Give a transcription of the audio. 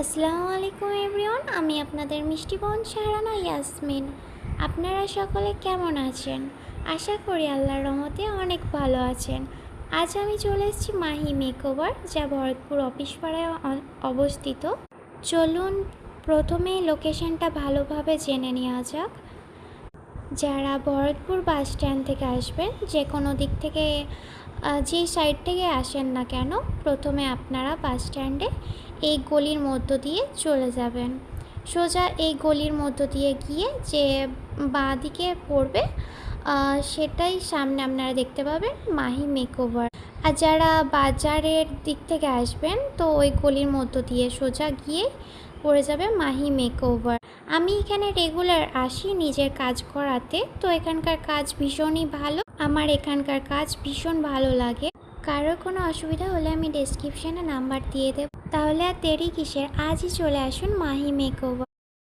আসসালামু আলাইকুম এভরিওয়ান, আমি আপনাদের মিষ্টি বোন শাহরানা ইয়াসমিন। আপনারা সকলে কেমন আছেন? আশা করি আল্লাহর রহমতে অনেক ভালো আছেন। আজ আমি চলে এসেছি মাহি মেকওভার, যা ভরতপুর অফিস পাড়ায় অবস্থিত। চলুন প্রথমে লোকেশনটা ভালোভাবে জেনে নেওয়া যাক। যারা ভরতপুর বাস স্ট্যান্ড থেকে আসবেন, যে কোনো দিক থেকে যে সাইড থেকে আসেন না কেন, প্রথমে আপনারা বাস স্ট্যান্ডে এই গলির মধ্য দিয়ে চলে যাবেন। সোজা এই গলির মধ্য দিয়ে গিয়ে যে বাঁ দিকে পড়বে, সেটাই সামনে আপনারা দেখতে পাবেন মাহি মেকওভার। আর যারা বাজারের দিক থেকে আসবেন, তো ওই গলির মধ্য দিয়ে সোজা গিয়ে পড়ে যাবে মাহি মেকওভার। আমি এখানে রেগুলার আসি নিজের কাজ করাতে, তো এখানকার কাজ ভীষণই ভালো। আমার এখানকার কাজ ভীষণ ভালো লাগে। কারোর কোনো অসুবিধা হলে আমি ডেসক্রিপশানে নাম্বার দিয়ে দেব। তাহলে আর দেরি কিসের, আজই চলে আসুন মাহি মেকওভার।